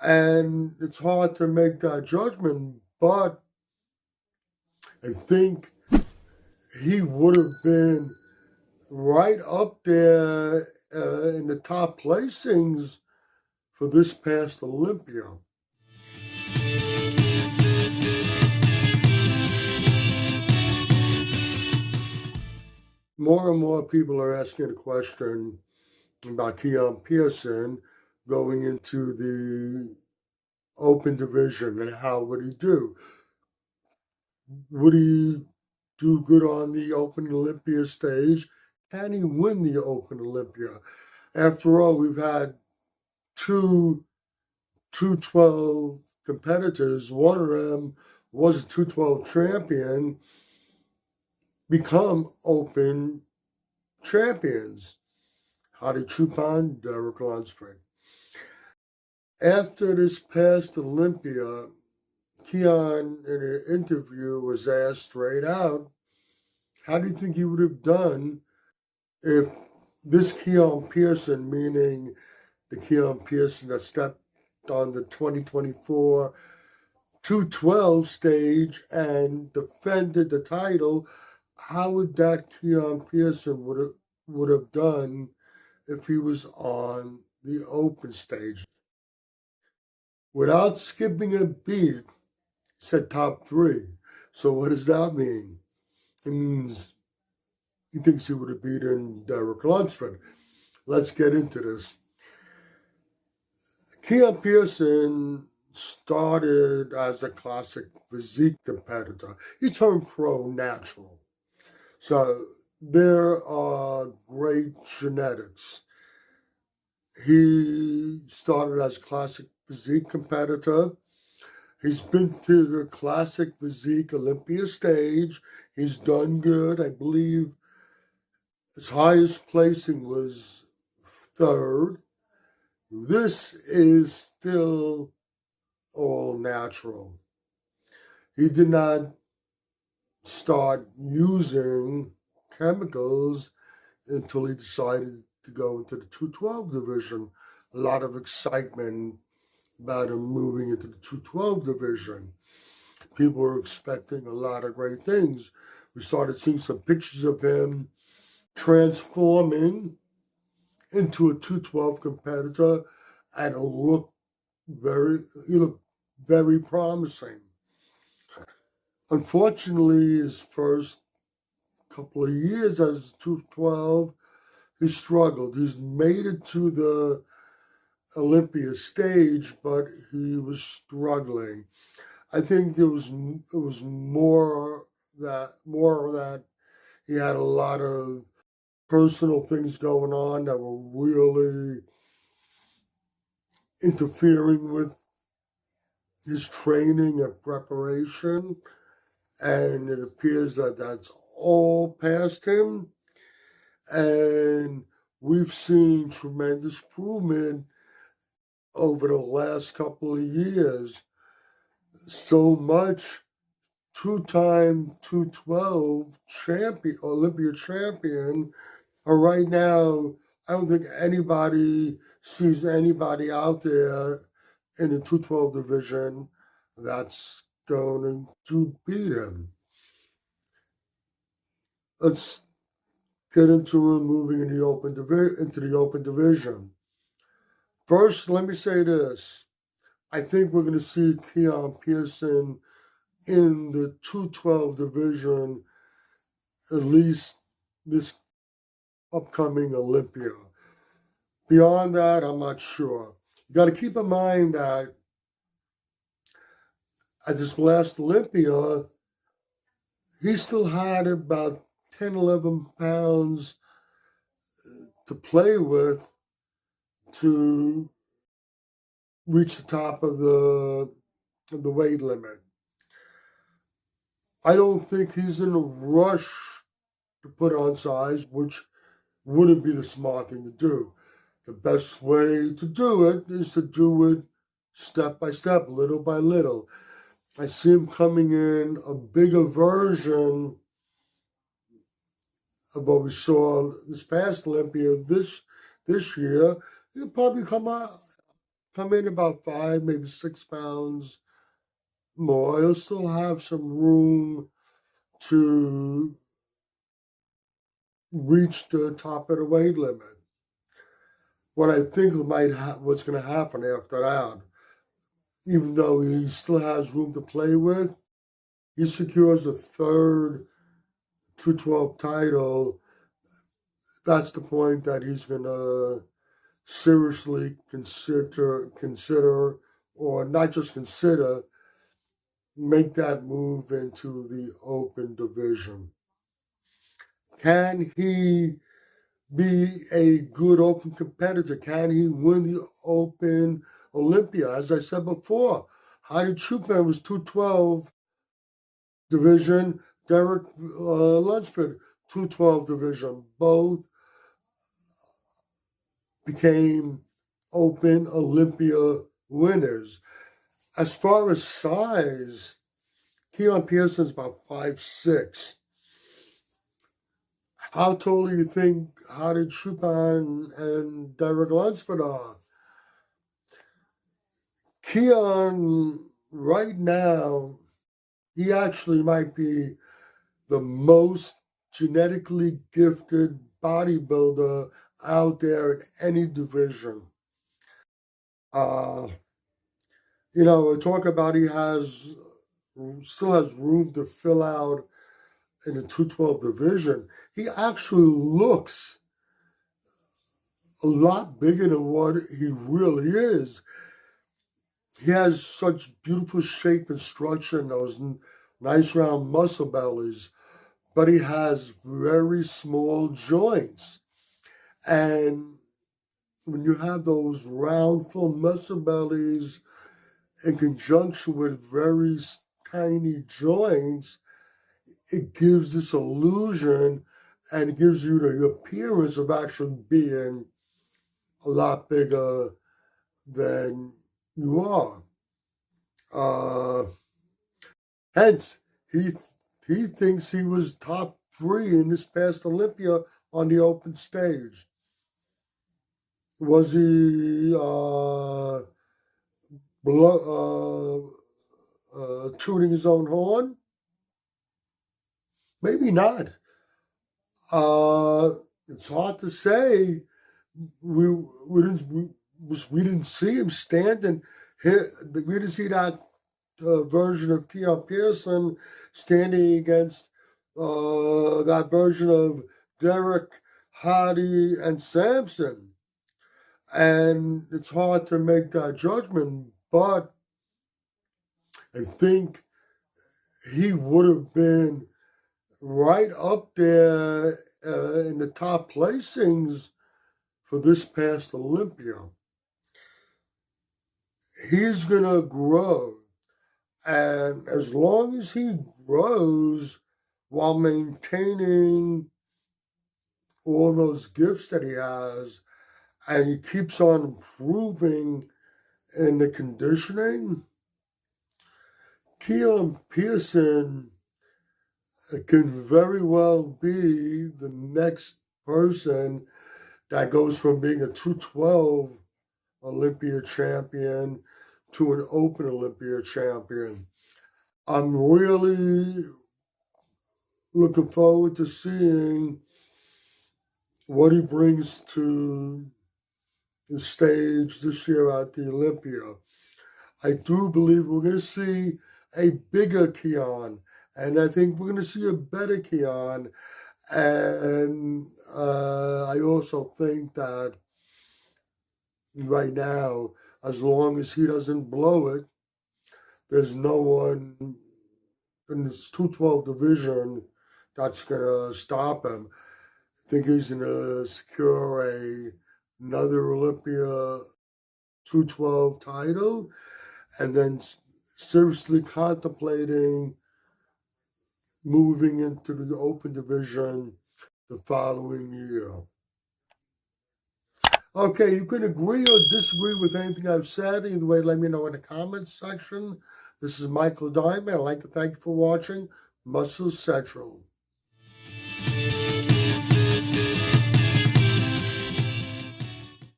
And it's hard to make that judgment, but I think he would have been right up there in the top placings for this past Olympia. More and more people are asking the question about Keon Pearson going into the open division and how would he do? Would he do good on the Open Olympia stage? Can he win the Open Olympia? After all, we've had two 212 competitors. One of them was a 212 champion, become Open champions. Hadi Chupan, Derek Lunsford. After this past Olympia, Keon, in an interview, was asked straight out, how do you think he would have done if this Keon Pearson, meaning the Keon Pearson that stepped on the 2024 212 stage and defended the title, how would that Keon Pearson would have done if he was on the open stage? Without skipping a beat, said top 3. So what does that mean? It means he thinks he would have beaten Derek Lunsford. Let's get into this. Keon Pearson started as a Classic Physique competitor. He turned pro natural. So there are great genetics. He started as a Classic Physique competitor. He's been to the Classic Physique Olympia stage. He's done good. I believe his highest placing was 3rd. This is still all natural. He did not start using chemicals until he decided to go into the 212 division. A lot of excitement about him moving into the 212 division. People were expecting a lot of great things. We started seeing some pictures of him transforming into a 212 competitor, and he looked very promising. Unfortunately, his first couple of years as 212, he struggled. He's made it to the Olympia stage, but he was struggling. I think it was more that he had a lot of personal things going on that were really interfering with his training and preparation, and it appears that that's all past him. And we've seen tremendous improvement over the last couple of years. So much, 2-time 212 champion, Olympia champion. Right now, I don't think anybody sees anybody out there in the 212 division that's going to beat him. Let's get into him moving into the open division. First, let me say this. I think we're going to see Keon Pearson in the 212 division at least this upcoming Olympia. Beyond that, I'm not sure. You got to keep in mind that at this last Olympia, he still had about 10, 11 pounds to play with to reach the top of the weight limit. I don't think he's in a rush to put on size, which wouldn't be the smart thing to do. The best way to do it is to do it step by step, little by little. I see him coming in a bigger version of what we saw this past Olympia this year. He'll probably come out come in about 5, maybe 6 pounds more. He'll still have some room to reach the top of the weight limit. What I think what's going to happen after that, even though he still has room to play with, he secures a third 212 title. That's the point that he's going to seriously consider, or not just consider, make that move into the open division. Can he be a good open competitor? Can he win the Open Olympia? As I said before, Heidi Chupin was 212 division, Derek Lunsford 212 division. Both became Open Olympia winners. As far as size, Keon Pearson's about 5'6". How tall do you think Heidi Chupin and Derek Lunsford are? Keon, right now, he actually might be the most genetically gifted bodybuilder out there in any division. Talk about he still has room to fill out in the 212 division. He actually looks a lot bigger than what he really is. He has such beautiful shape and structure and those nice round muscle bellies, but he has very small joints. And when you have those round, full muscle bellies in conjunction with very tiny joints, it gives this illusion and it gives you the appearance of actually being a lot bigger than you are. Hence, he thinks he was top 3 in this past Olympia on the open stage. Was he tooting his own horn? Maybe not. It's hard to say. We didn't see him standing. We didn't see that version of Keon Pearson standing against that version of Derek, Hardy, and Sampson. And it's hard to make that judgment, but I think he would have been right up there in the top placings for this past Olympia. He's going to grow. And as long as he grows while maintaining all those gifts that he has, and he keeps on improving in the conditioning, Keon Pearson can very well be the next person that goes from being a 212 Olympia champion to an Open Olympia champion. I'm really looking forward to seeing what he brings to the stage this year at the Olympia. I do believe we're going to see a bigger Keon, and I think we're going to see a better Keon. And I also think that right now, as long as he doesn't blow it, there's no one in this 212 division that's going to stop him. I think he's going to secure another Olympia 212 title, and then seriously contemplating moving into the open division the following year. Okay, you can agree or disagree with anything I've said. Either way, let me know in the comments section. This is Michael Diamond. I'd like to thank you for watching Muscle Central.